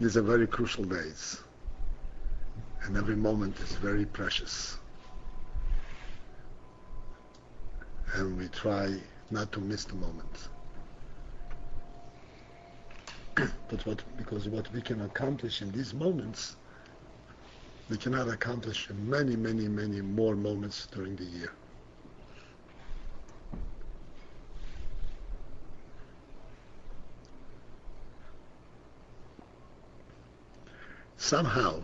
These are very crucial days, and every moment is very precious. And we try not to miss the moment. Because what we can accomplish in these moments, we cannot accomplish in many, many, many more moments during the year. Somehow,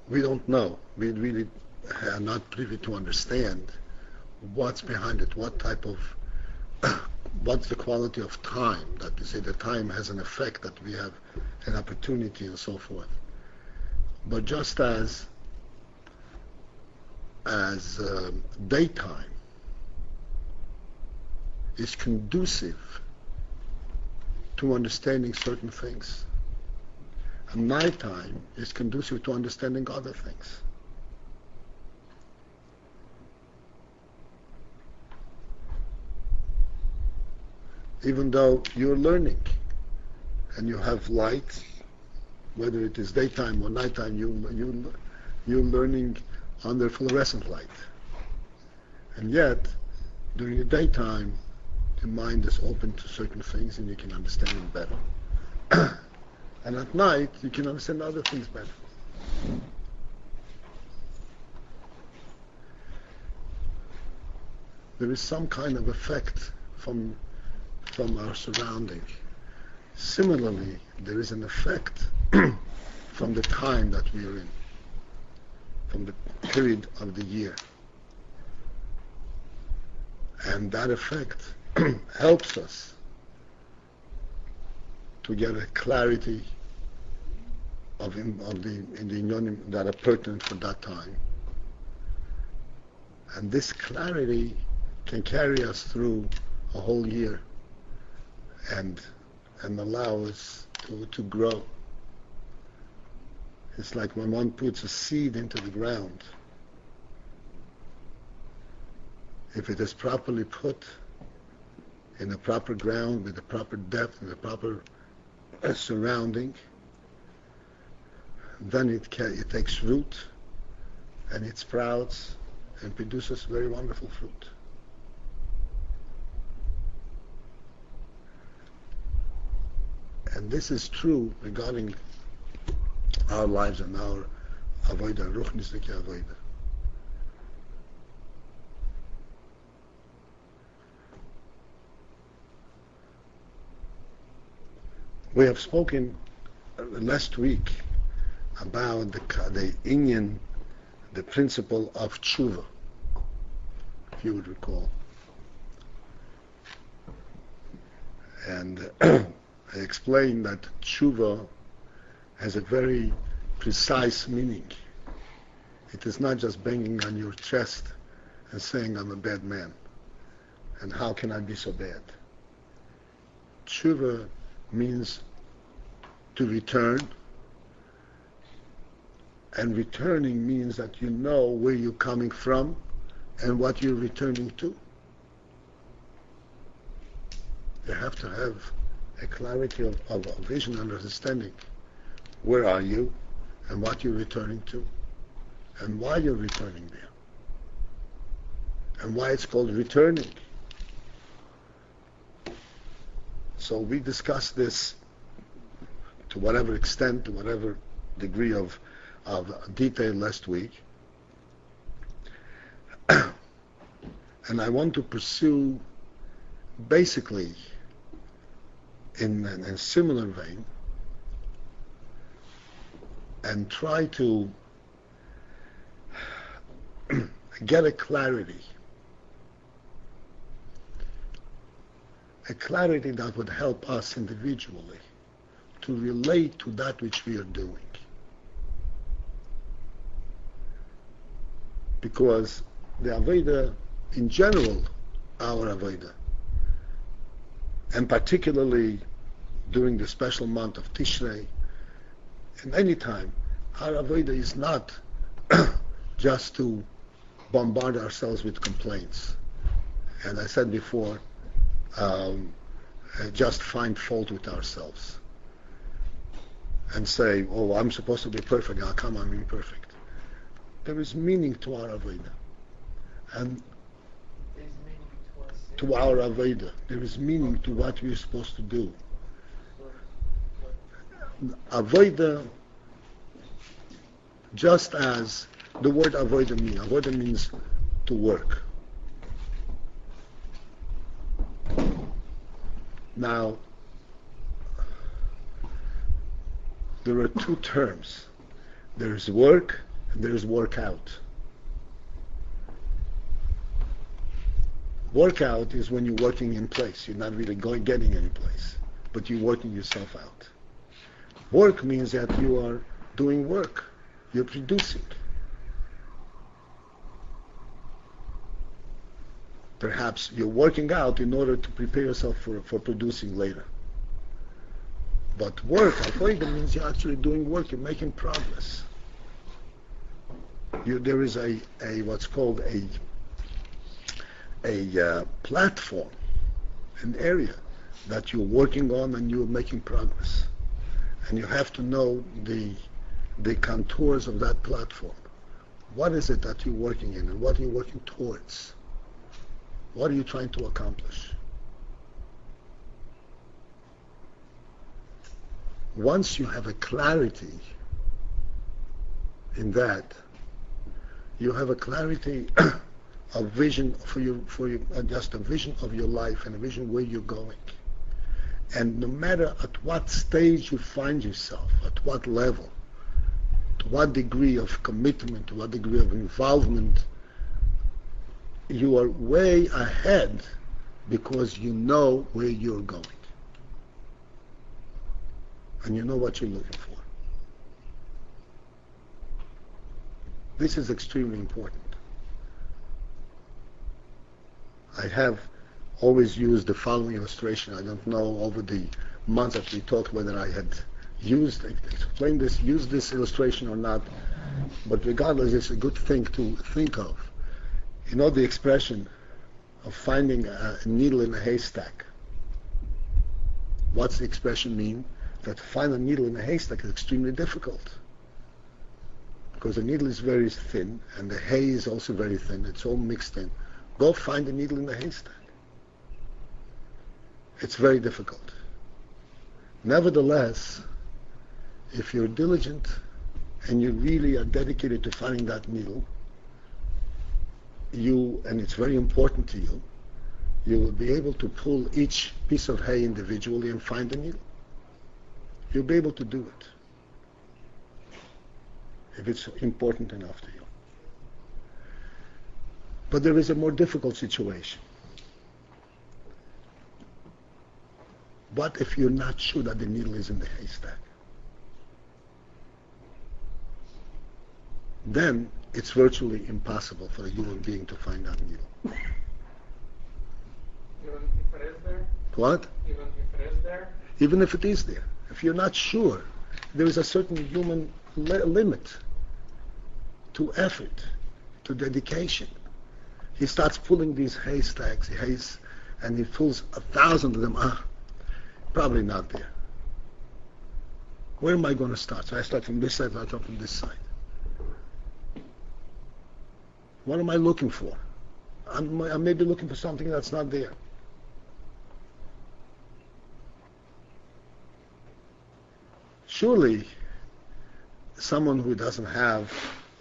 we don't know. We really are not privy to understand what's behind it, what type of, what's the quality of time, that we say that time has an effect, that we have an opportunity and so forth. But just as daytime is conducive to understanding certain things, and nighttime is conducive to understanding other things. Even though you're learning and you have light, whether it is daytime or nighttime, you're learning under fluorescent light. And yet, during the daytime, the mind is open to certain things and you can understand them better. And at night, you can understand other things better. There is some kind of effect from our surrounding. Similarly, there is an effect from the time that we are in, from the period of the year. And that effect helps us to get a clarity in the inyanim that are pertinent for that time. And this clarity can carry us through a whole year and allow us to grow. It's like when one puts a seed into the ground. If it is properly put in the proper ground, with the proper depth, and the proper surrounding, then it takes root, and it sprouts, and produces very wonderful fruit. And this is true regarding our lives and our avodah, ruchnisike avodah. We have spoken last week about the inyan, the principle of tshuva, if you would recall. And I explained that tshuva has a very precise meaning. It is not just banging on your chest and saying, I'm a bad man, and how can I be so bad? Tshuva means to return, and returning means that you know where you're coming from and what you're returning to. You have to have a clarity of vision and understanding. Where are you and what you're returning to and why you're returning there and why it's called returning. So we discussed this to whatever extent, to whatever degree of detail last week. And I want to pursue basically in a similar vein and try to get a clarity that would help us individually to relate to that which we are doing. Because the Avodah, in general, our Avodah, and particularly during the special month of Tishrei, and any time, our Avodah is not just to bombard ourselves with complaints. And I said before, just find fault with ourselves. and say, oh, I'm supposed to be perfect, how come I'm imperfect? There is meaning to our Avodah. And to our Avodah. There is meaning to what we're supposed to do. Avodah, just as the word Avodah means. Avodah means to work. Now, there are two terms. There is work and there is workout. Workout is when you're working in place. You're not really getting any place, but you're working yourself out. Work means that you are doing work. You're producing. Perhaps you're working out in order to prepare yourself for producing later. But work, avodah, means you're actually doing work. You're making progress. There is a what's called a platform, an area that you're working on, and you're making progress. And you have to know the contours of that platform. What is it that you're working in, and what are you working towards? What are you trying to accomplish? Once you have a clarity in that, you have a clarity of vision for you, just a vision of your life and a vision where you're going. And no matter at what stage you find yourself, at what level, to what degree of commitment, to what degree of involvement, you are way ahead because you know where you're going. And you know what you're looking for. This is extremely important. I have always used the following illustration. I don't know over the months that we talked whether I had used this illustration or not, but regardless, it's a good thing to think of. You know the expression of finding a needle in a haystack. What's the expression mean? That to find a needle in a haystack is extremely difficult. Because the needle is very thin, and the hay is also very thin. It's all mixed in. Go find a needle in the haystack. It's very difficult. Nevertheless, if you're diligent and you really are dedicated to finding that needle, and it's very important to you, you will be able to pull each piece of hay individually and find the needle. You'll be able to do it if it's important enough to you. But there is a more difficult situation. What if you're not sure that the needle is in the haystack? Then it's virtually impossible for a human being to find that needle. Even if it is there? What? Even if it is there? Even if it is there. If you're not sure, there is a certain human limit to effort, to dedication. He starts pulling these haystacks, and he pulls 1,000 of them. Probably not there. Where am I going to start? So I start from this side, I start from this side. What am I looking for? I may be looking for something that's not there. Surely, someone who doesn't have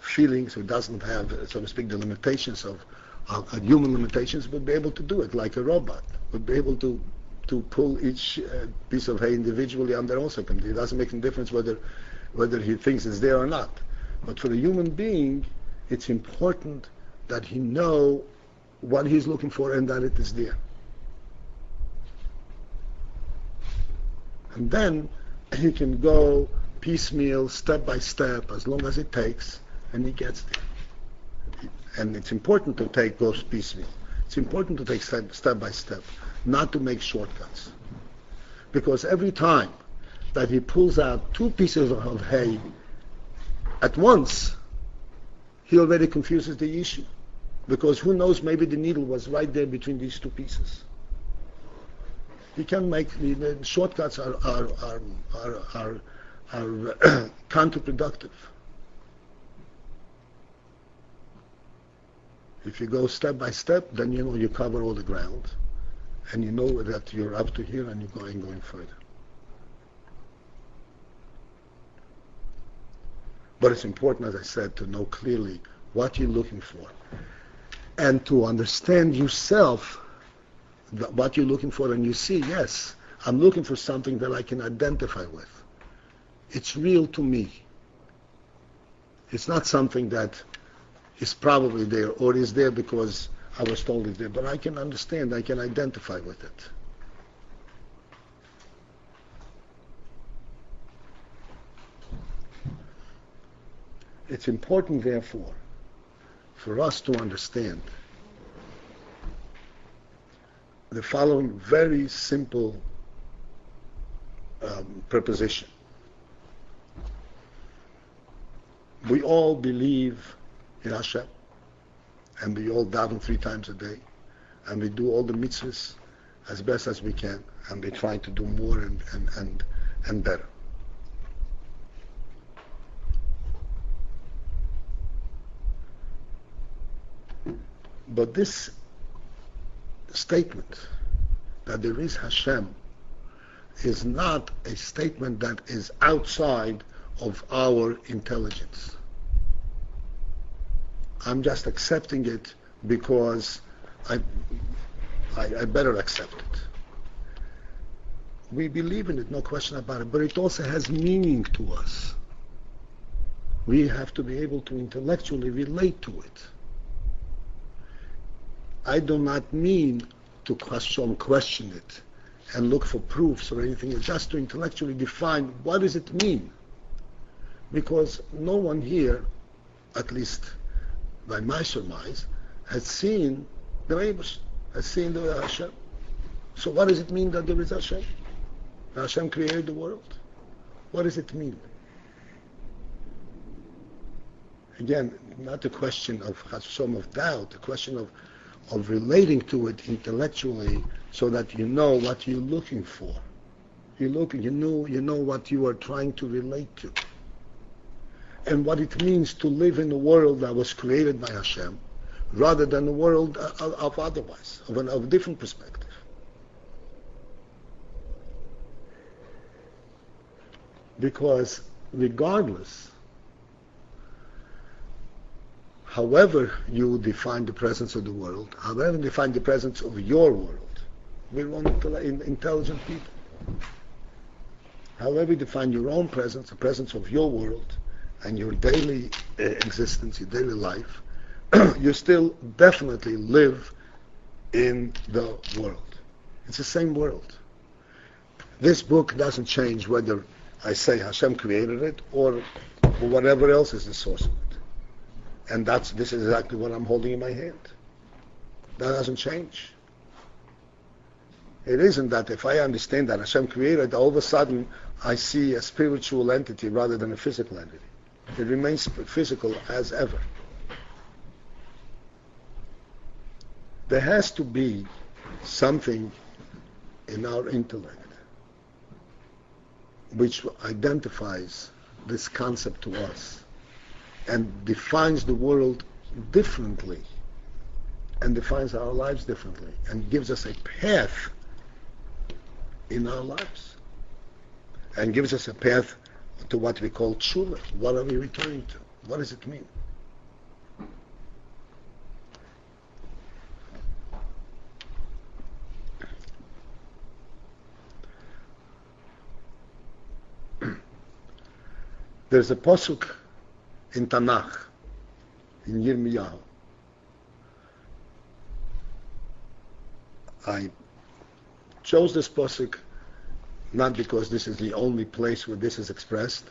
feelings, who doesn't have, so to speak, the limitations of human limitations, would be able to do it like a robot, would be able to pull each piece of hay individually on their own circumstance. It doesn't make any difference whether he thinks it's there or not. But for a human being, it's important that he know what he's looking for and that it is there. And then he can go piecemeal, step by step, as long as it takes, and he gets there. And it's important to take those piecemeal. It's important to take step by step, not to make shortcuts. Because every time that he pulls out 2 pieces of hay at once, he already confuses the issue. Because who knows, maybe the needle was right there between these 2 pieces. He can make the shortcuts are are counterproductive. If you go step by step, then you know you cover all the ground, and you know that you're up to here and you're going further. But it's important, as I said, to know clearly what you're looking for, and to understand yourself what you're looking for, and you see, yes, I'm looking for something that I can identify with. It's real to me. It's not something that is probably there or is there because I was told it's there, but I can understand, I can identify with it. It's important, therefore, for us to understand the following very simple proposition. We all believe in Hashem, and we all daven 3 times a day, and we do all the mitzvahs as best as we can, and we try to do more and better. But this statement that there is Hashem is not a statement that is outside of our intelligence. I'm just accepting it because I better accept it. We believe in it, no question about it, but it also has meaning to us. We have to be able to intellectually relate to it. I do not mean to question it and look for proofs or anything, it's just to intellectually define what does it mean. Because no one here, at least by my surmise, has seen the Rebus, has seen the Hashem. So what does it mean that there is Hashem? Hashem created the world. What does it mean? Again, not a question of Hashem of doubt, a question of relating to it intellectually so that you know what you're looking for. You know what you are trying to relate to. And what it means to live in a world that was created by Hashem rather than a world of otherwise, of a different perspective. Because regardless, however you define the presence of the world, however you define the presence of your world, we're all intelligent people. However you define your own presence, the presence of your world, and your daily existence, your daily life, you still definitely live in the world. It's the same world. This book doesn't change whether I say Hashem created it or whatever else is the source of it. And this is exactly what I'm holding in my hand. That doesn't change. It isn't that if I understand that Hashem created, all of a sudden I see a spiritual entity rather than a physical entity. It remains physical as ever. There has to be something in our intellect which identifies this concept to us and defines the world differently and defines our lives differently and gives us a path in our lives and gives us a path to what we call tshuva. What are we returning to? What does it mean? There's a pasuk in Tanakh, in Yirmiyahu. I chose this pasuk not because this is the only place where this is expressed,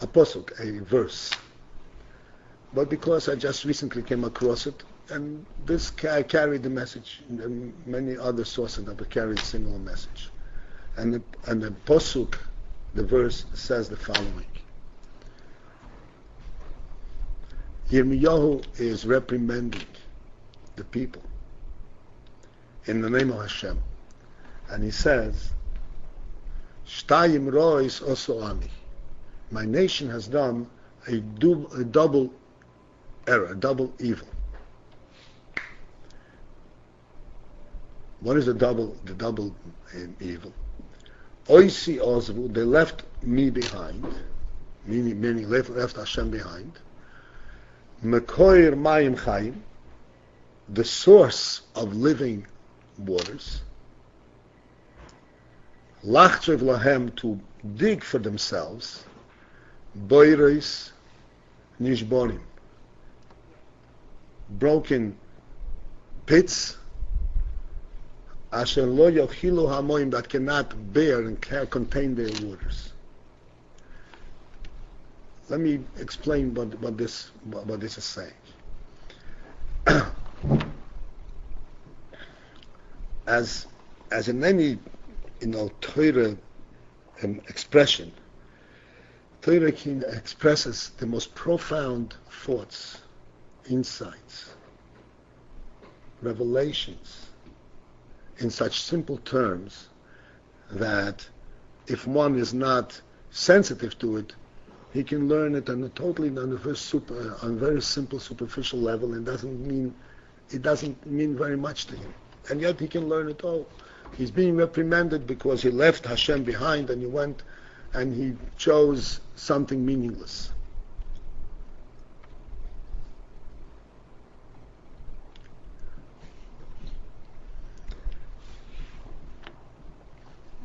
a pasuk, a verse, but because I just recently came across it, and this carried the message, and many other sources that carried a similar message. And the pasuk, the verse, says the following. Yirmiyahu is reprimanding the people in the name of Hashem. And he says, Shtayim rois oso ami. My nation has done a double error, a double evil. What is the double evil? Oisi ozvu, they left me behind, meaning left Hashem behind. Mekoir mayim chayim, the source of living waters. Lachchev lahem, to dig for themselves. Boiros nishborim, broken pits. Asher lo yochilu hamoim, that cannot bear and contain their waters. Let me explain what this is saying. As in any Torah expression, Torah expresses the most profound thoughts, insights, revelations in such simple terms that if one is not sensitive to it, he can learn it on a very simple, superficial level, and it doesn't mean very much to him. And yet he can learn it all. He's being reprimanded because he left Hashem behind and he went and he chose something meaningless.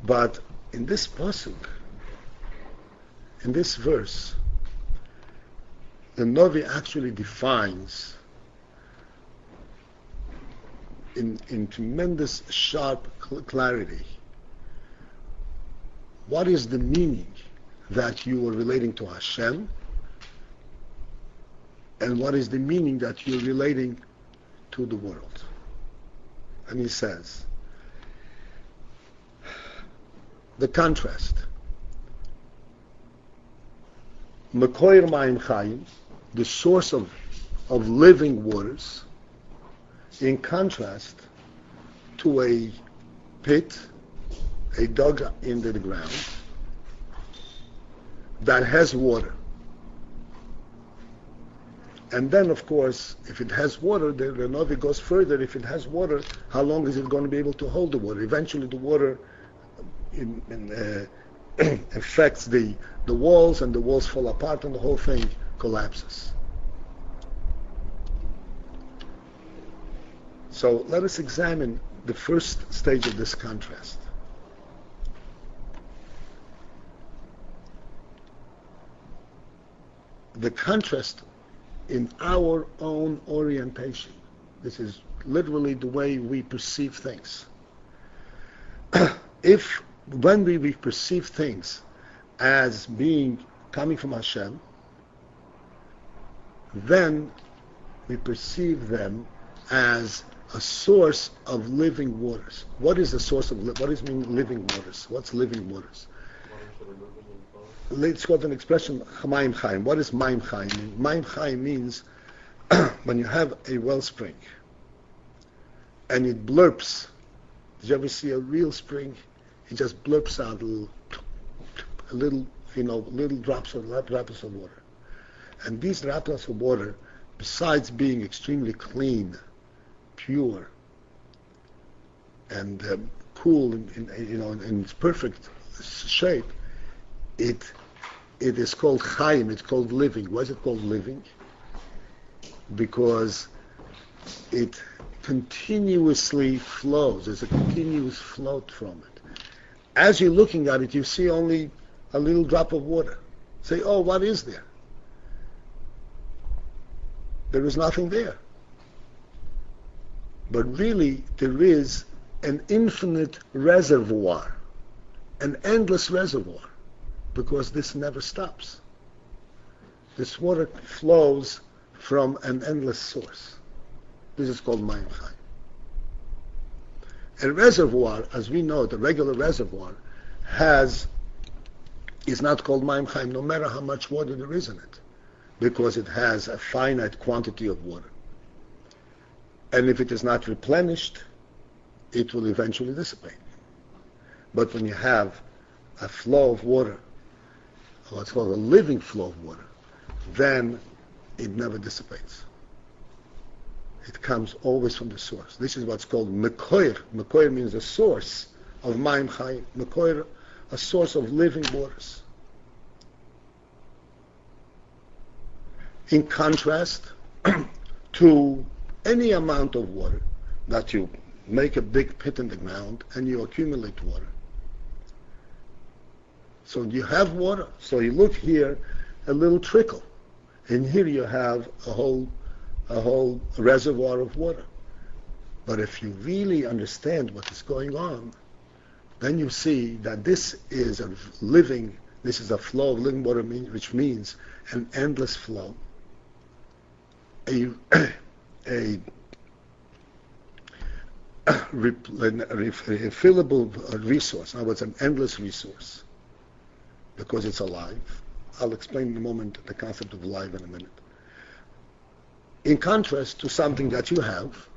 But in this pasuk, in this verse, the Novi actually defines in tremendous sharp clarity what is the meaning that you are relating to Hashem, and what is the meaning that you're relating to the world. And he says, the contrast. Mekoir mayim chayim, the source of living waters, in contrast to a pit, a dug into the ground, that has water. And then, of course, if it has water, the Novi goes further. If it has water, how long is it going to be able to hold the water? Eventually, the water affects the walls, and the walls fall apart, and the whole thing collapses. So let us examine the first stage of this contrast. The contrast in our own orientation. This is literally the way we perceive things. When we perceive things as coming from Hashem, then we perceive them as a source of living waters. What is the source of what does mean living waters? What's living waters? Let's go to an expression, mayim chayim. What does mayim chayim mean? Mayim chayim means when you have a wellspring and it blurps. Did you ever see a real spring? It just blurps out little drops of water. And these droplets of water, besides being extremely clean, pure, and cool in its perfect shape, it is called chayim. It's called living. Why is it called living? Because it continuously flows. There's a continuous float from it. As you're looking at it, you see only a little drop of water. Say, oh, what is there? There is nothing there. But really, there is an infinite reservoir, an endless reservoir, because this never stops. This water flows from an endless source. This is called mayim chayim. A reservoir, as we know, the regular reservoir is not called mayim chayim, no matter how much water there is in it, because it has a finite quantity of water. And if it is not replenished, it will eventually dissipate. But when you have a flow of water what's called a living flow of water, then it never dissipates. It comes always from the source. This is what's called mekoir. Mekoir means a source of mayim chayim. Mekoir, a source of living waters. In contrast to any amount of water that you make a big pit in the ground and you accumulate water. So you have water. So you look here, a little trickle. And here you have a whole reservoir of water. But if you really understand what is going on, then you see that this is a flow of living water, which means an endless flow, a refillable resource. Now, it's an endless resource because it's alive. I'll explain in a moment the concept of alive in a minute. In contrast to something that you have,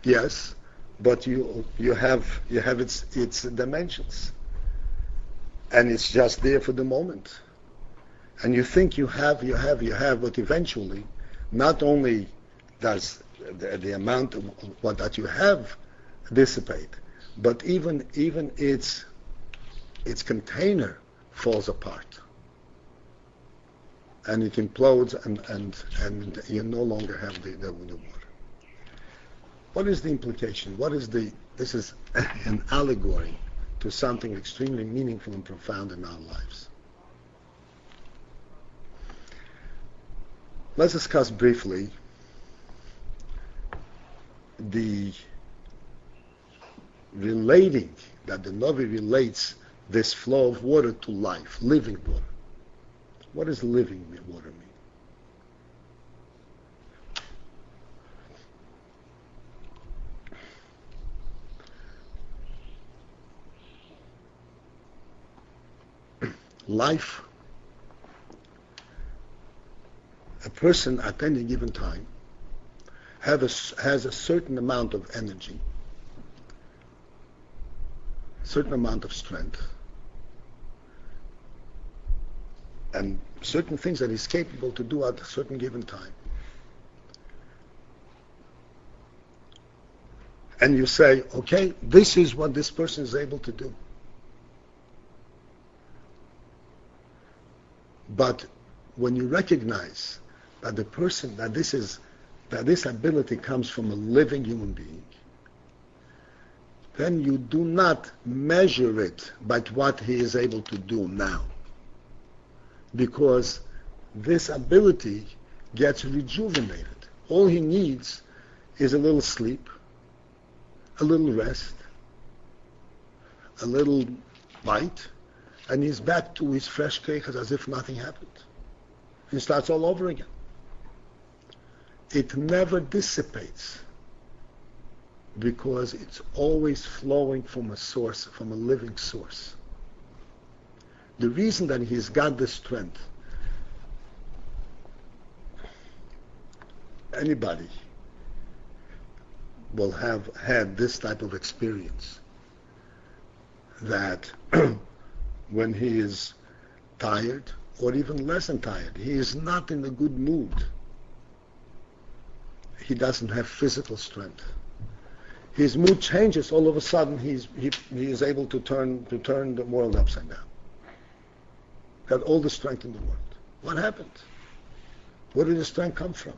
yes, but you have its dimensions, and it's just there for the moment. And you think you have, but eventually, not only does the amount of what that you have dissipate, but even its container falls apart, and it implodes, and you no longer have the water. What is the implication? This is an allegory to something extremely meaningful and profound in our lives. Let's discuss briefly the relating that the Navi relates this flow of water to life, living water. What does living water mean? Life, a person at any given time has a certain amount of energy, certain amount of strength, and certain things that he's capable to do at a certain given time. And you say, okay, this is what this person is able to do. But when you recognize that this ability comes from a living human being, then you do not measure it by what he is able to do now. Because this ability gets rejuvenated. All he needs is a little sleep, a little rest, a little bite, and he's back to his fresh keches as if nothing happened. He starts all over again. It never dissipates because it's always flowing from a source, from a living source. The reason that he's got this strength, anybody will have had this type of experience, that when he is tired, or even less than tired, he is not in a good mood. He doesn't have physical strength. His mood changes. All of a sudden, he is able to turn the world upside down. Got all the strength in the world. What happened? Where did the strength come from?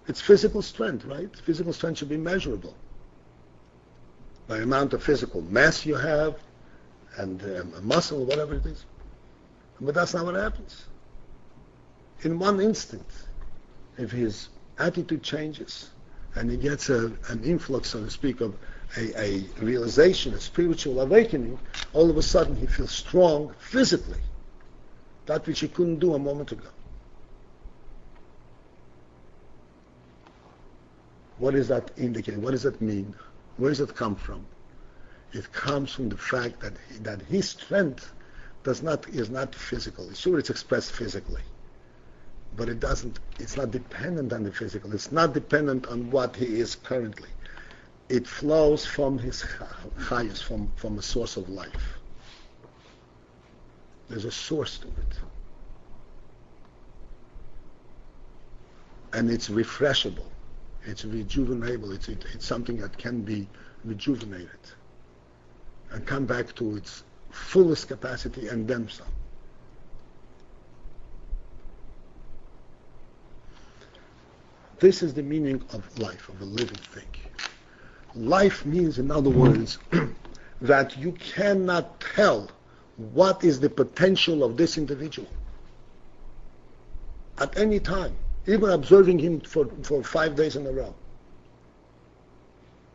It's physical strength, right? Physical strength should be measurable by the amount of physical mass you have and muscle, whatever it is. But that's not what happens. In one instant, if his attitude changes and he gets an influx, so to speak, of a realization, a spiritual awakening, all of a sudden he feels strong physically, that which he couldn't do a moment ago. What does that indicate? What does that mean? Where does it come from? It comes from the fact that his strength is not physical. Sure, it's expressed physically, but it's not dependent on the physical. It's not dependent on what he is currently. It flows from his chayus, from a source of life. There's a source to it. And it's refreshable. It's rejuvenable. It's something that can be rejuvenated and come back to its fullest capacity and then some. This is the meaning of life, of a living thing. Life means, in other words, that you cannot tell what is the potential of this individual at any time, even observing him for 5 days in a row.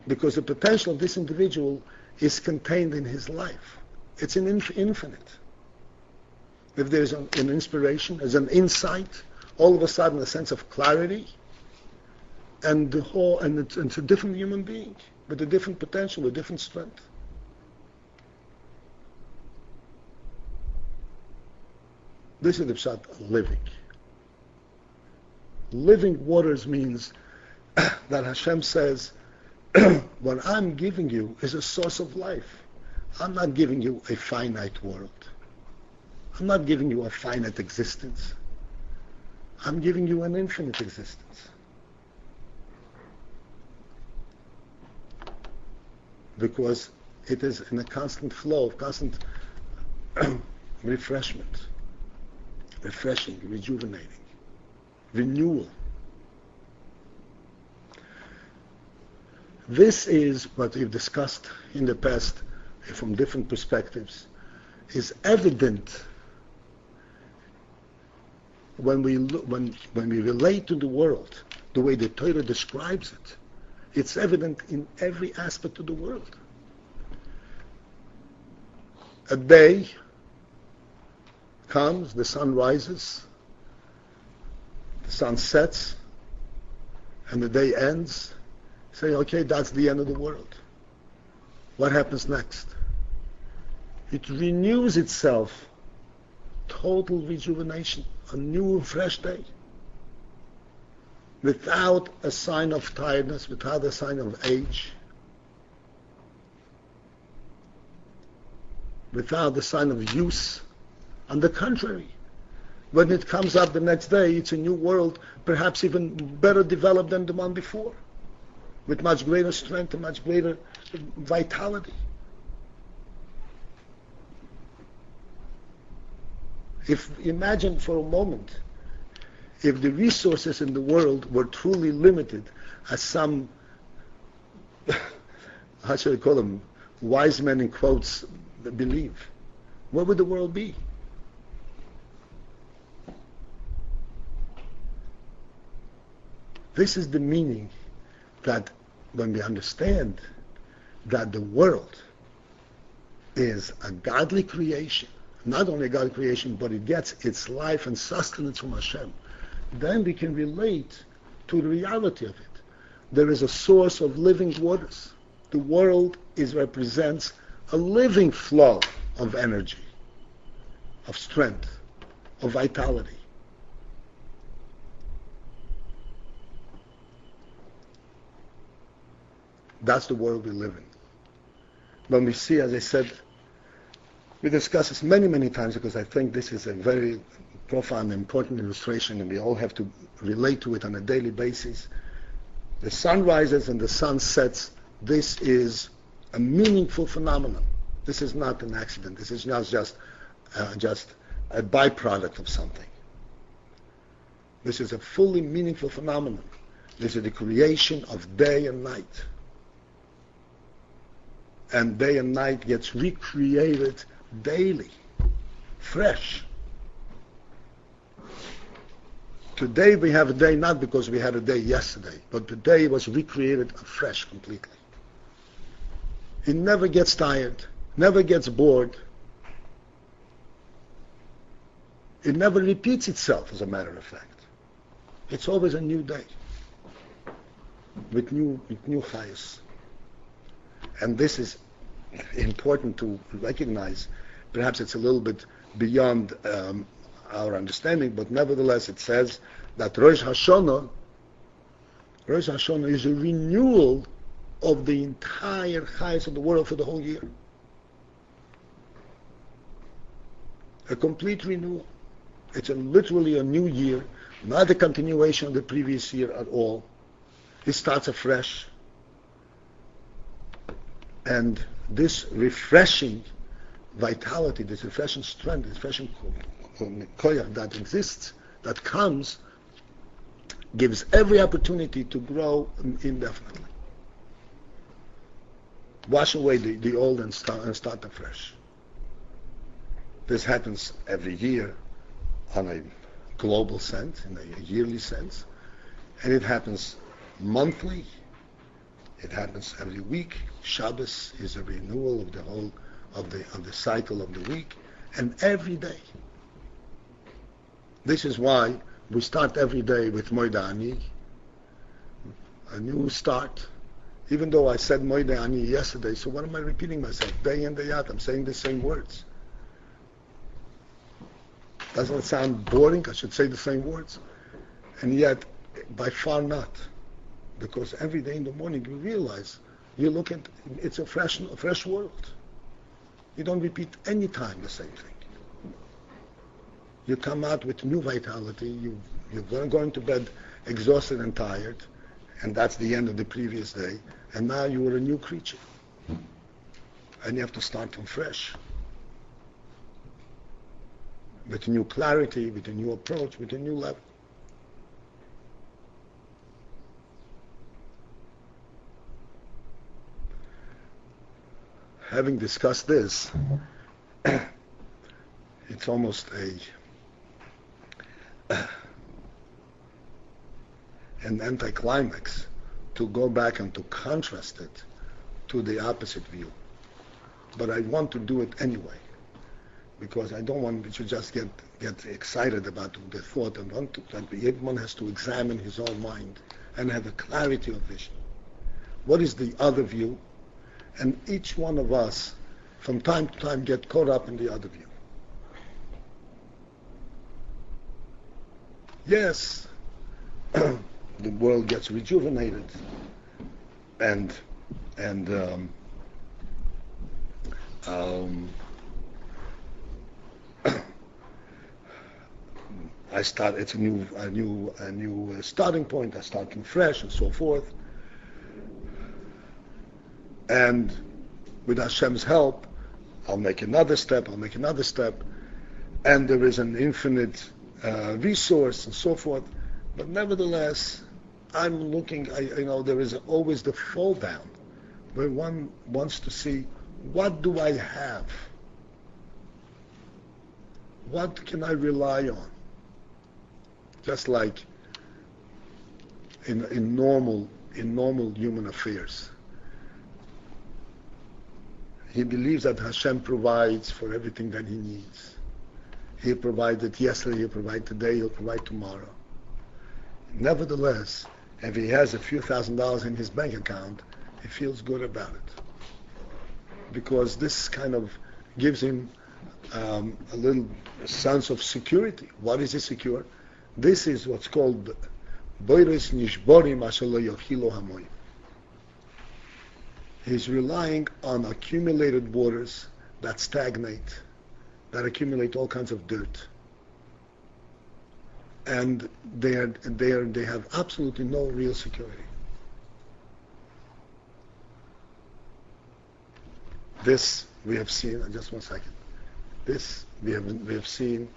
Because the potential of this individual is contained in his life. It's an infinite. If there's an inspiration, there's an insight, all of a sudden a sense of clarity, and it's a different human being with a different potential, with different strength. This is the pshat, living. Living waters means that Hashem says, what I'm giving you is a source of life. I'm not giving you a finite world. I'm not giving you a finite existence. I'm giving you an infinite existence. Because it is in a constant flow, of constant refreshment, refreshing, rejuvenating, renewal. This is what we've discussed in the past from different perspectives, is evident when we relate to the world, the way the Torah describes it. It's evident in every aspect of the world. A day comes, the sun rises, the sun sets, and the day ends. Say, okay, that's the end of the world. What happens next? It renews itself, total rejuvenation, a new, fresh day. Without a sign of tiredness, without a sign of age, without the sign of use. On the contrary, when it comes up the next day, it's a new world, perhaps even better developed than the one before, with much greater strength and much greater vitality. Imagine for a moment, if the resources in the world were truly limited, as some, how should I call them, wise men in quotes believe, what would the world be? This is the meaning that when we understand that the world is a godly creation, not only a godly creation, but it gets its life and sustenance from Hashem, then we can relate to the reality of it. There is a source of living waters. The world represents a living flow of energy, of strength, of vitality. That's the world we live in. When we see, as I said, we discuss this many, many times because I think this is a very profound, important illustration, and we all have to relate to it on a daily basis. The sun rises and the sun sets. This is a meaningful phenomenon. This is not an accident. This is not just a byproduct of something. This is a fully meaningful phenomenon. This is the creation of day and night. And day and night gets recreated daily, fresh. Today we have a day not because we had a day yesterday, but today was recreated afresh completely. It never gets tired, never gets bored. It never repeats itself, as a matter of fact. It's always a new day with new chayos. And this is important to recognize. Perhaps it's a little bit beyond our understanding, but nevertheless it says that Rosh Hashanah is a renewal of the entire chayos of the world for the whole year. a complete renewal. It's literally a new year, not a continuation of the previous year at all. It starts afresh. And this refreshing vitality, this refreshing strength, this refreshing koyach that exists, that comes, gives every opportunity to grow indefinitely. Wash away the old and start afresh. This happens every year on a global sense, in a yearly sense, and it happens monthly. It happens every week. Shabbos is a renewal of the whole of the cycle of the week, and every day. This is why we start every day with Moida Ani, a new start. Even though I said Moida Ani yesterday, so what am I repeating myself? Day in, day out, I'm saying the same words. Doesn't it sound boring? I should say the same words. And yet, by far not. Because every day in the morning you realize, you look at, it's a fresh world. You don't repeat any time the same thing. You come out with new vitality, you're going to bed exhausted and tired, and that's the end of the previous day, and now you are a new creature. And you have to start from fresh. With a new clarity, with a new approach, with a new level. Having discussed this, it's almost an anticlimax to go back and to contrast it to the opposite view. But I want to do it anyway, because I don't want you to just get excited about the thought, and everyone has to examine his own mind and have a clarity of vision. What is the other view? And each one of us, from time to time, get caught up in the other view. Yes, the world gets rejuvenated, and I start. It's a new starting point. I start from fresh and so forth. And with Hashem's help, I'll make another step. And there is an infinite resource and so forth. But nevertheless, I'm looking. There is always the fall down, where one wants to see, what do I have? What can I rely on? Just like in normal human affairs. He believes that Hashem provides for everything that he needs. He provided yesterday, he'll provide today, he'll provide tomorrow. Nevertheless, if he has a few $1,000s in his bank account, he feels good about it. Because this kind of gives him a little sense of security. What is he secure? This is what's called Boiris Nishborim Asher Lo Yochilo Hamoyim. He's relying on accumulated waters that stagnate, that accumulate all kinds of dirt. And they have absolutely no real security. This we have seen, just one second. This we have seen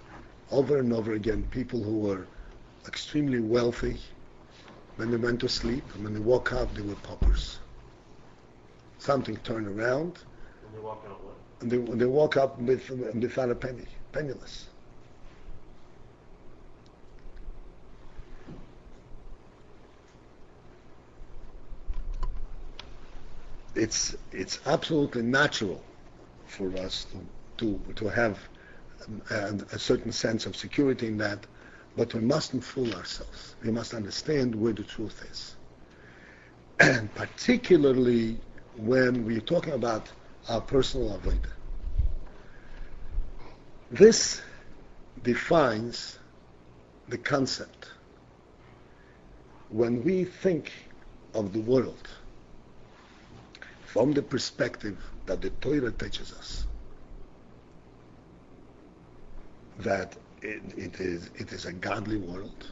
over and over again, people who were extremely wealthy, when they went to sleep, and when they woke up, they were paupers. Something turned around, When they walk out what? and they woke up without a penny, penniless. It's absolutely natural for us to have a certain sense of security in that, but we mustn't fool ourselves. We must understand where the truth is. And particularly when we're talking about our personal avodah. This defines the concept. When we think of the world from the perspective that the Torah teaches us, that it is a godly world,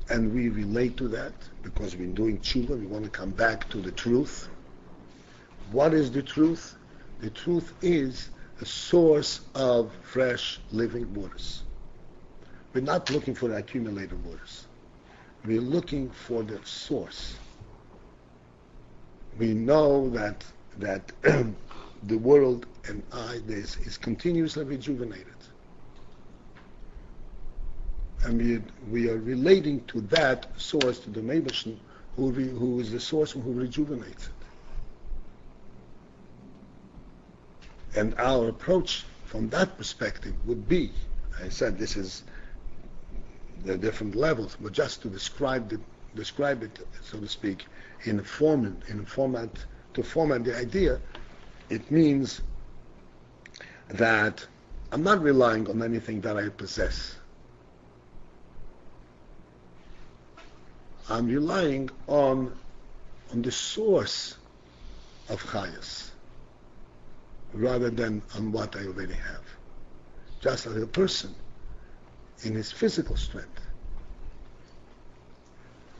and we relate to that because we're doing tshuva. We want to come back to the truth. What is the truth? The truth is a source of fresh living waters. We're not looking for the accumulated waters. We're looking for the source. We know that the world and is continuously rejuvenated. And we are relating to that source, to the Meibashn, who is the source and who rejuvenates it. And our approach from that perspective would be, I said this is the different levels, but just to describe it, so to speak, in a format, to format the idea, it means that I'm not relying on anything that I possess. I'm relying on the source of chayas, rather than on what I already have. Just as a person in his physical strength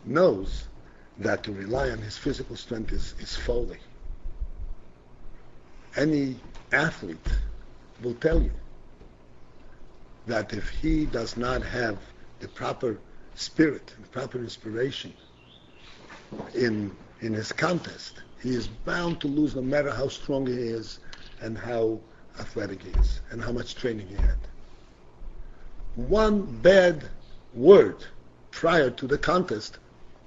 knows that to rely on his physical strength is folly. Any athlete will tell you that if he does not have the proper spirit and proper inspiration in his contest, he is bound to lose no matter how strong he is and how athletic he is and how much training he had. One bad word prior to the contest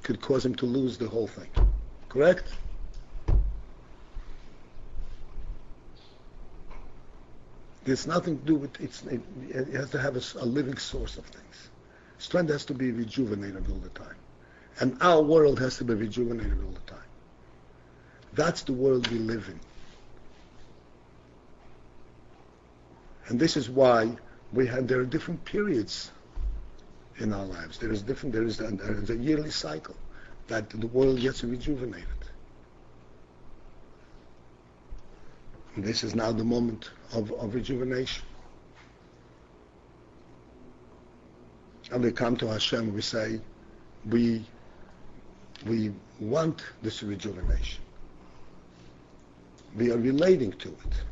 could cause him to lose the whole thing. Correct? There's nothing to do with it has to have a living source of things. Strength has to be rejuvenated all the time. And our world has to be rejuvenated all the time. That's the world we live in. And this is why there are different periods in our lives. There is a yearly cycle that the world gets rejuvenated. And this is now the moment of rejuvenation. And we come to Hashem, we say, we want this rejuvenation. We are relating to it.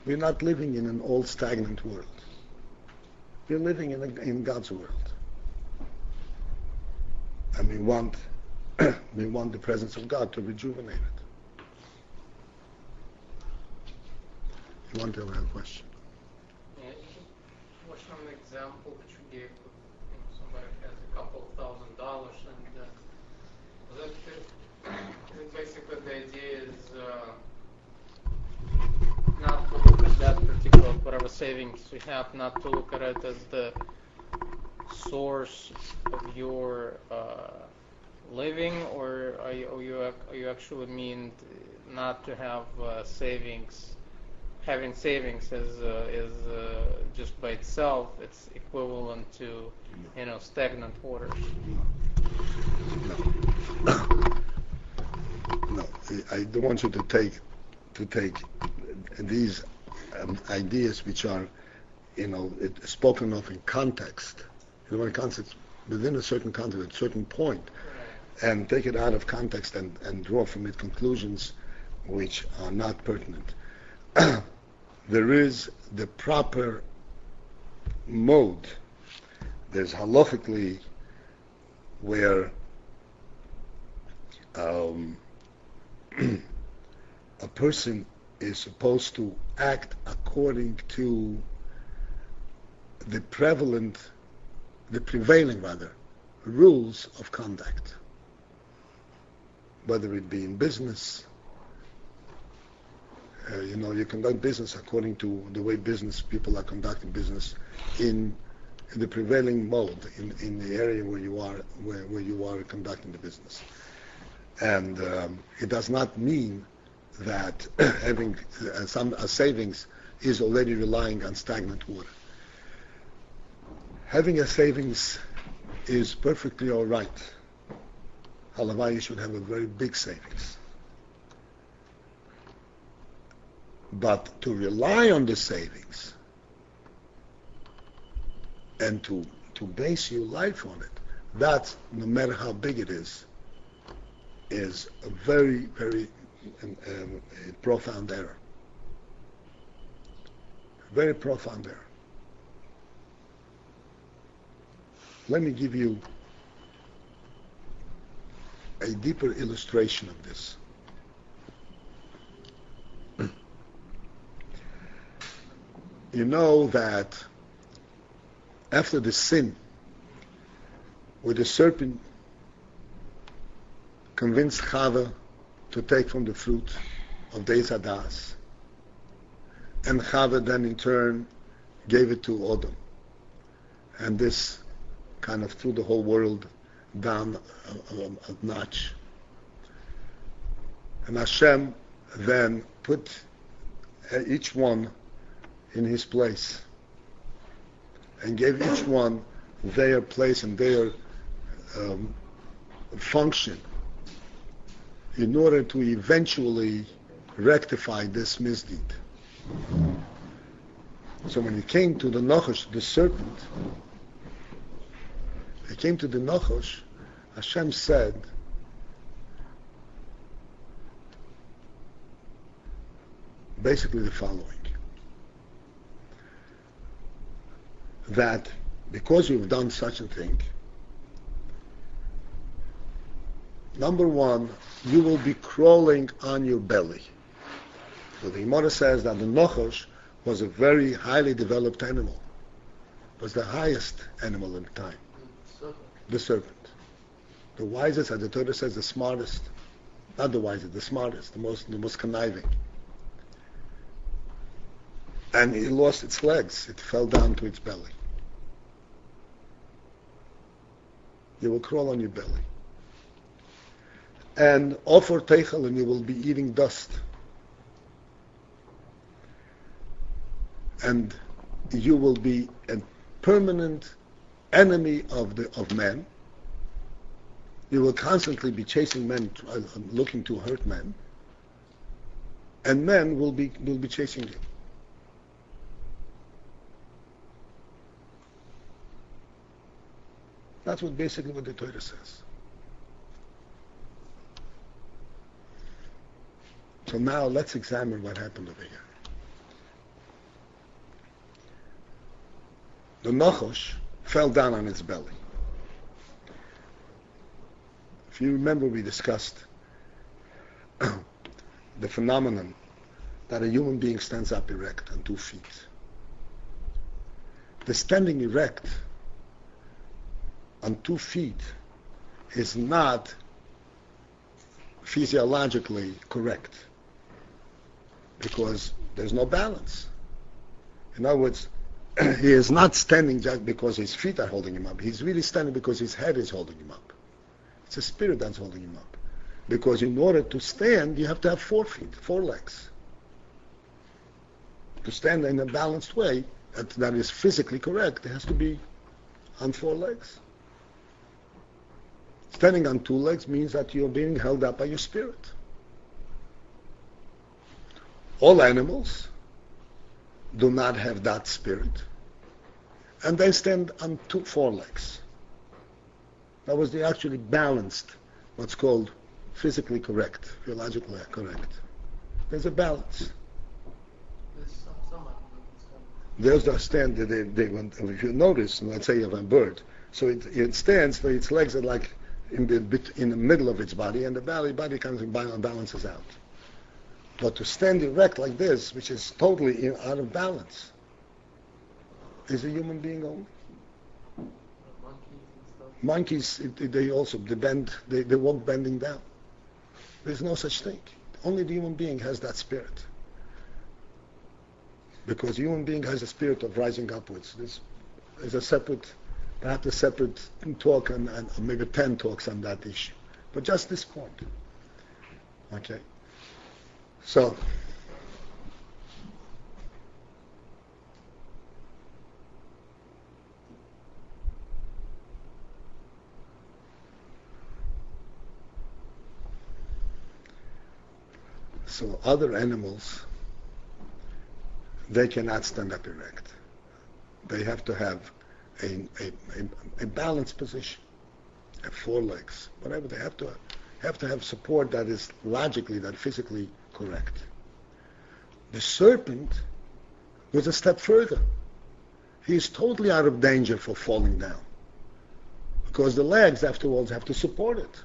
We're not living in an old stagnant world. We're living in God's world. And we want the presence of God to rejuvenate it. You want to have a question? Yeah, what's an example that you gave? Somebody has a couple of $1,000, and basically the idea is not to look at that particular whatever savings you have, not to look at it as the source of your living, or are you actually mean not to have savings? Having savings is just by itself, it's equivalent to stagnant waters. No, I don't want you to take these ideas which are, spoken of in context, within a certain context, at a certain point, and take it out of context and draw from it conclusions which are not pertinent. There is the proper mode. There's halachically where a person is supposed to act according to the prevailing rules of conduct, whether it be in business. You conduct business according to the way business people are conducting business in the prevailing mode in the area where you are conducting the business. And it does not mean that having a savings is already relying on stagnant water. Having a savings is perfectly all right. Halavai, you should have a very big savings. But to rely on the savings and to base your life on it, that, no matter how big it is a very, very profound error. Very profound error. Let me give you a deeper illustration of this. You know that after the sin, where the serpent convinced Chava to take from the fruit of the Eitz Hadas, and Chava then in turn gave it to Adam, and this kind of threw the whole world down a notch. And Hashem then put each one in his place and gave each one their place and their function in order to eventually rectify this misdeed. So when it came to the Nachash, the serpent, it came to the Nachash, Hashem said, basically the following: that because you've done such a thing, number one, you will be crawling on your belly. So the Gemara says that the Nachash was a very highly developed animal. It was the highest animal at the time. The serpent. The wisest, as the Torah says, the smartest. Not the wisest, the smartest, the most conniving. And it lost its legs. It fell down to its belly. You will crawl on your belly. And offer teichel, and you will be eating dust. And you will be a permanent enemy of men. You will constantly be chasing men, looking to hurt men, and men will be chasing you. That's basically what the Torah says. So now let's examine what happened over here. The Nachash fell down on its belly. If you remember, we discussed the phenomenon that a human being stands up erect on 2 feet. The standing erect on 2 feet is not physiologically correct because there's no balance. In other words, he is not standing just because his feet are holding him up. He's really standing because his head is holding him up. It's a spirit that's holding him up. Because in order to stand, you have to have 4 feet, 4 legs. To stand in a balanced way, that is physically correct, it has to be on 4 legs. Standing on 2 legs means that you're being held up by your spirit. All animals do not have that spirit, and they stand on 4 legs. That was the actually balanced, what's called physically correct, theologically correct. There's a balance. There's the stand. If you notice, let's say you have a bird, so it stands, so its legs are like in the middle of its body, and the body comes and balances out. But to stand erect like this, which is totally out of balance, is a human being only. Monkeys, they bend, they walk bending down. There's no such thing. Only the human being has that spirit. Because the human being has a spirit of rising upwards. There's a separate, perhaps a separate talk and maybe 10 talks on that issue. But just this point. Okay? So, other animals they cannot stand up erect. They have to have a balanced position, have four legs, whatever. They have to have support that is logically, that physically correct. The serpent goes a step further. He is totally out of danger for falling down, because the legs afterwards have to support it,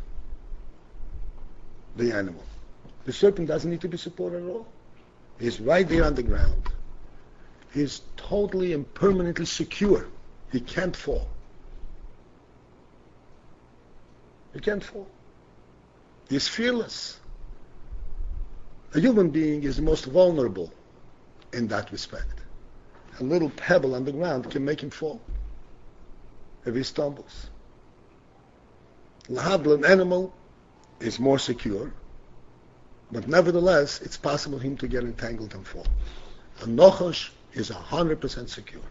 the animal. The serpent doesn't need to be supported at all. He's right there on the ground. He's totally and permanently secure. He can't fall. He can't fall. He's fearless. A human being is the most vulnerable in that respect. A little pebble on the ground can make him fall if he stumbles. Lahavdil, an animal, is more secure, but nevertheless, it's possible for him to get entangled and fall. A nochosh is 100% secure.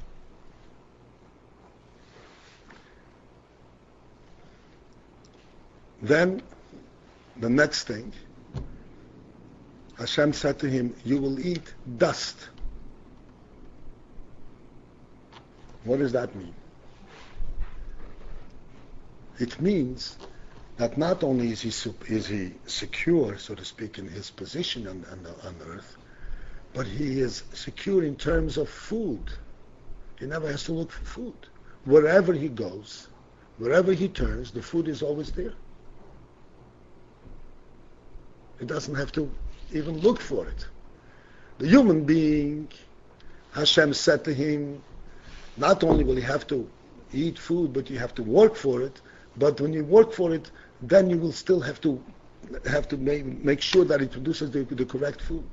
Then, the next thing, Hashem said to him, you will eat dust. What does that mean? It means that not only is he secure, so to speak, in his position on earth, but he is secure in terms of food. He never has to look for food. Wherever he goes, wherever he turns, the food is always there. He doesn't have to even look for it. The human being, Hashem said to him, not only will you have to eat food, but you have to work for it. But when you work for it, then you will still have to make sure that it produces the correct food,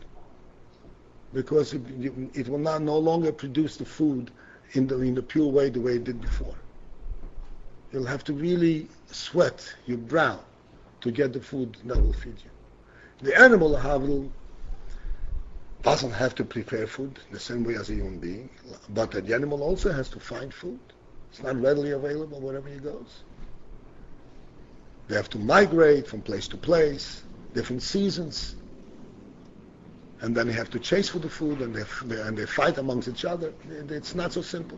because it will no longer produce the food in the pure way, the way it did before. You'll have to really sweat your brow to get the food that will feed you. The animal doesn't have to prepare food the same way as a human being, but the animal also has to find food. It's not readily available wherever he goes. They have to migrate from place to place, different seasons, and then they have to chase for the food, and they fight amongst each other. It's not so simple.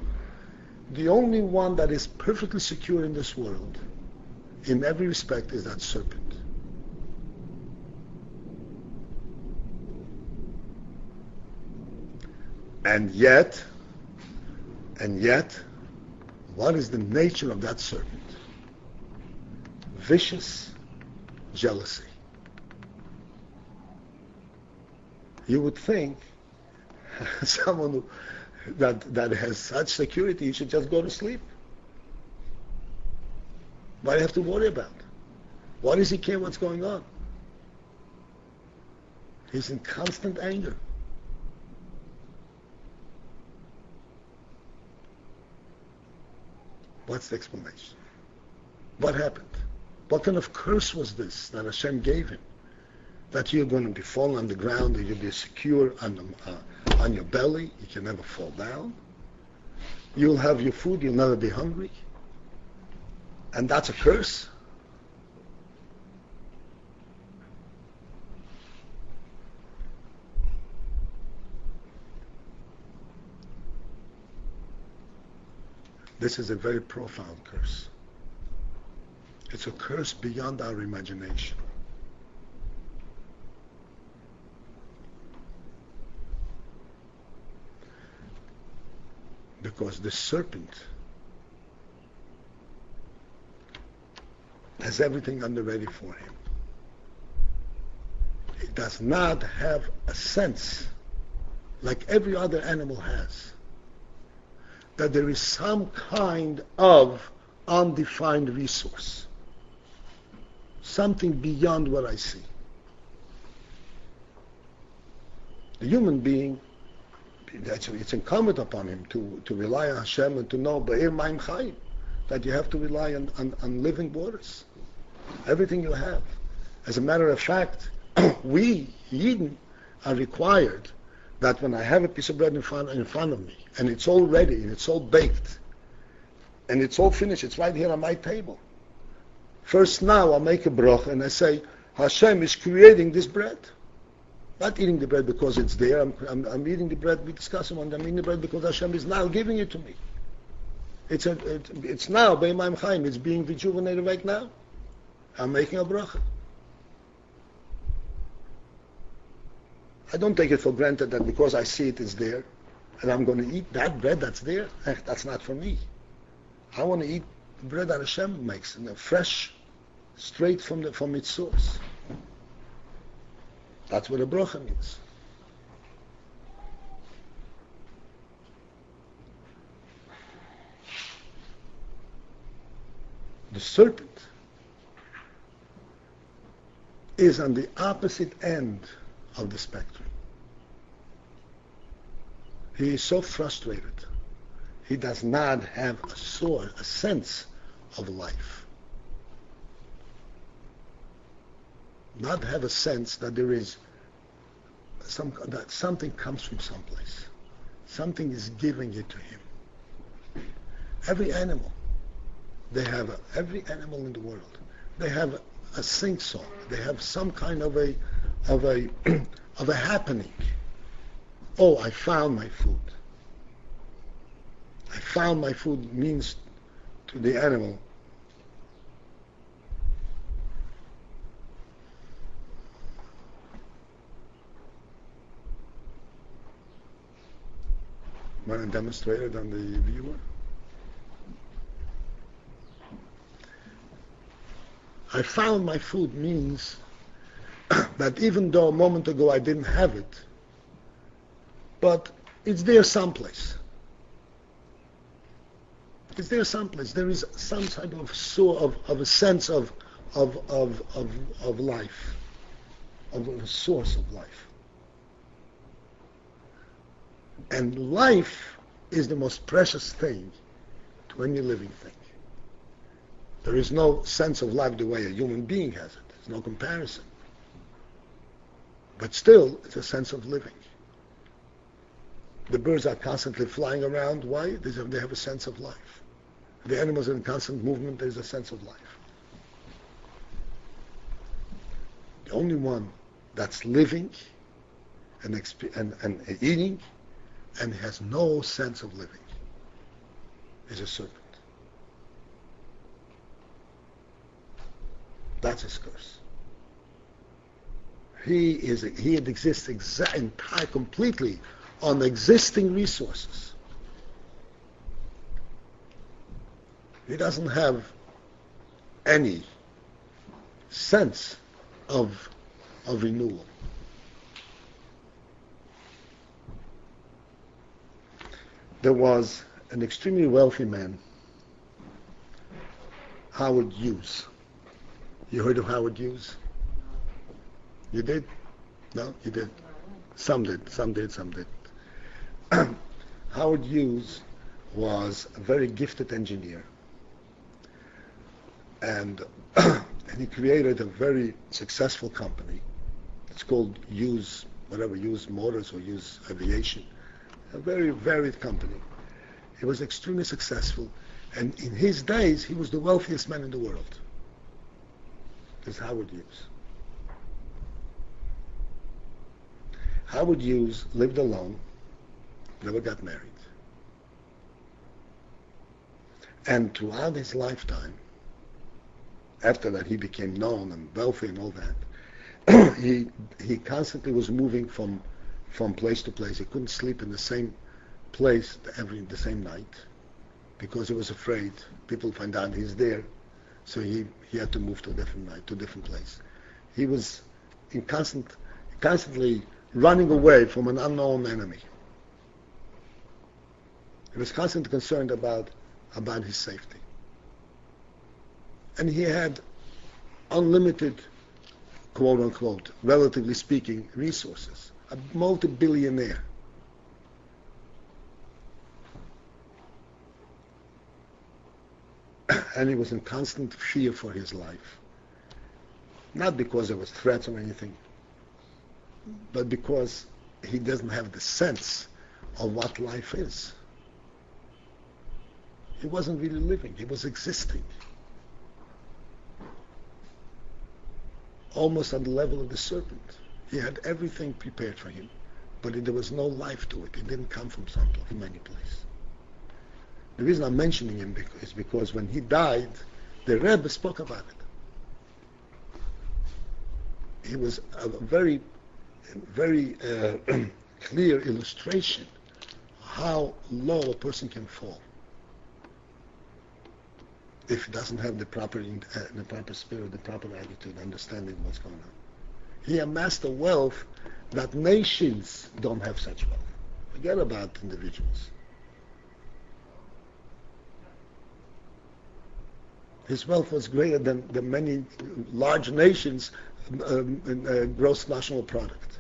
The only one that is perfectly secure in this world, in every respect, is that serpent. And yet, what is the nature of that serpent? Vicious jealousy. You would think someone that has such security, you should just go to sleep. What do you have to worry about? Why does he care what's going on? He's in constant anger. What's the explanation? What happened? What kind of curse was this that Hashem gave him? That you're going to be falling on the ground, that you'll be secure on your belly, you can never fall down. You'll have your food, you'll never be hungry. And that's a curse? This is a very profound curse. It's a curse beyond our imagination. Because the serpent has everything on the ready for him. He does not have a sense, like every other animal has, that there is some kind of undefined resource, something beyond what I see. The human being, it's incumbent upon him to rely on Hashem and to know Ba'ir Ma'im Chayim, that you have to rely on living waters, everything you have. As a matter of fact, we, Yidden, are required that when I have a piece of bread in front of me, and it's all ready, and it's all baked, and it's all finished, it's right here on my table. First now I'll make a bracha, and I say, Hashem is creating this bread. Not eating the bread because it's there. I'm eating the bread. We discuss it. I'm eating the bread because Hashem is now giving it to me. It's now, B'Yamaim Chaim. It's being rejuvenated right now. I'm making a bracha. I don't take it for granted that because I see it is there, and I'm going to eat that bread that's there. That's not for me. I want to eat the bread that Hashem makes, fresh, straight from its source. That's what a bracha means. The serpent is on the opposite end of the spectrum. He is so frustrated. He does not have a sense of life. Not have a sense that there is that something comes from someplace. Something is giving it to him. Every animal. Every animal in the world, they have a sing-song. They have some kind of a happening. Oh, I found my food. I found my food means to the animal, want to demonstrate it on the viewer? I found my food means that even though a moment ago I didn't have it, but it's there someplace. It's there someplace. There is some type of a sense of life, of a source of life. And life is the most precious thing to any living thing. There is no sense of life the way a human being has it. There's no comparison. But still, it's a sense of living. The birds are constantly flying around. Why? They have a sense of life. The animals are in constant movement. There's a sense of life. The only one that's living and eating and has no sense of living is a serpent. That's his curse. He exists completely on existing resources. He doesn't have any sense of renewal. There was an extremely wealthy man, Howard Hughes. You heard of Howard Hughes? You did? No? You did? Some did. Howard Hughes was a very gifted engineer. And he created a very successful company. It's called Hughes Motors or Hughes Aviation. A very varied company. He was extremely successful. And in his days, he was the wealthiest man in the world. This is Howard Hughes. Howard Hughes lived alone, never got married. And throughout his lifetime, after that he became known and wealthy and all that, he constantly was moving from place to place. He couldn't sleep in the same place the same night because he was afraid people find out he's there. So he had to move to a different place. He was constantly running away from an unknown enemy. He was constantly concerned about his safety. And he had unlimited, quote unquote, relatively speaking, resources. A multi-billionaire. And he was in constant fear for his life. Not because there was threats or anything, but because he doesn't have the sense of what life is. He wasn't really living, he was existing. Almost on the level of the serpent. He had everything prepared for him, but there was no life to it. It didn't come from any place. The reason I'm mentioning him is because when he died, the Rebbe spoke about it. He was a very, very clear illustration how low a person can fall if he doesn't have the proper spirit, the proper attitude, understanding what's going on. He amassed a wealth that nations don't have such wealth. Forget about individuals. His wealth was greater than many large nations' gross national product.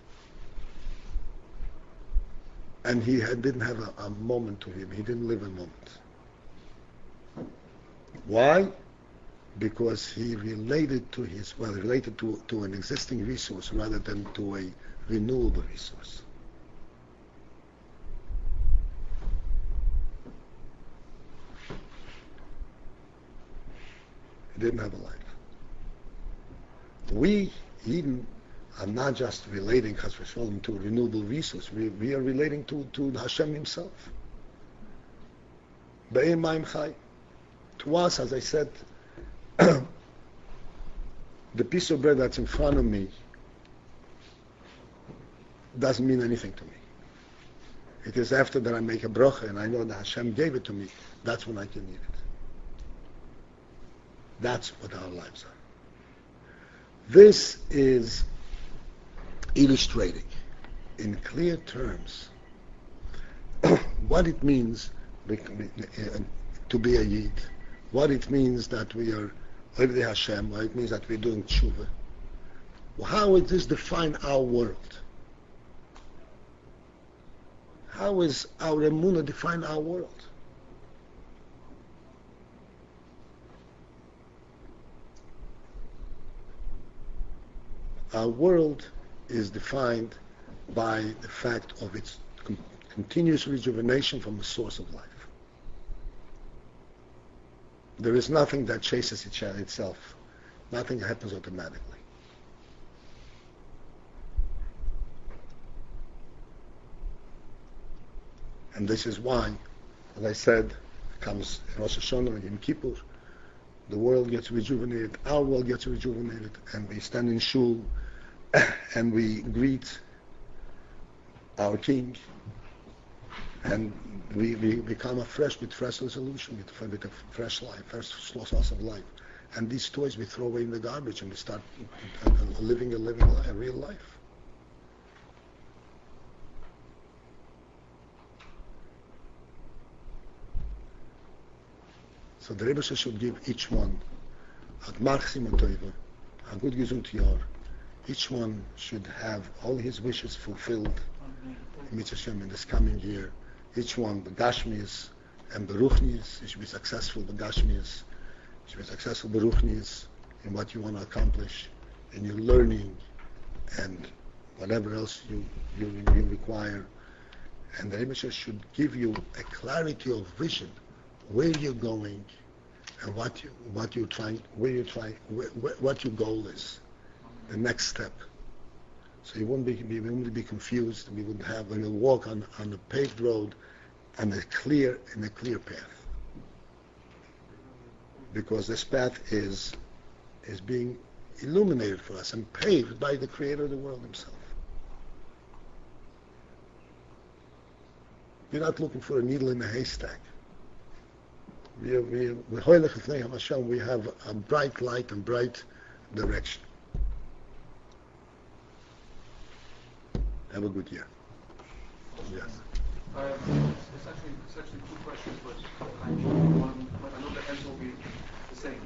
And he didn't have a moment to him. He didn't live a moment. Why? Because he related to to an existing resource rather than to a renewable resource. He didn't have a life. We even are not just relating Chas v'Sholom to a renewable resource. We are relating to Hashem Himself. Be'er Mayim Chai. To us, as I said, the piece of bread that's in front of me doesn't mean anything to me. It is after that I make a bracha and I know that Hashem gave it to me, that's when I can eat it. That's what our lives are. This is illustrating in clear terms what it means to be a Yid, what it means that we are Ovdei Hashem, what it means that we're doing tshuva. How does this define our world? How is our emunah define our world? Our world is defined by the fact of its continuous rejuvenation from the source of life. There is nothing that chases itself. Nothing happens automatically. And this is why, as I said, comes Rosh Hashanah and Yom Kippur, the world gets rejuvenated, our world gets rejuvenated, and we stand in shul and we greet our King, and we become afresh with fresh resolution, with a fresh life, fresh source of life. And these toys we throw away in the garbage, and we start living a real life. So the Rebbe should give each one a good gesund Jahr. Each one should have all his wishes fulfilled in this coming year. Each one, the Gashmias and the Ruchnias, he should be successful, the Gashmias, should be successful, the Ruchnias, in what you want to accomplish, in your learning, and whatever else you require. And the Rebbe should give you a clarity of vision, where you're going, and what your goal is, the next step. So you wouldn't be confused. We would walk on a paved road and a clear path, because this path is being illuminated for us and paved by the Creator of the world Himself. You're not looking for a needle in a haystack. We have a bright light and bright direction. Have a good year. Yes. It's actually two questions, but one, I know the answer will be the same.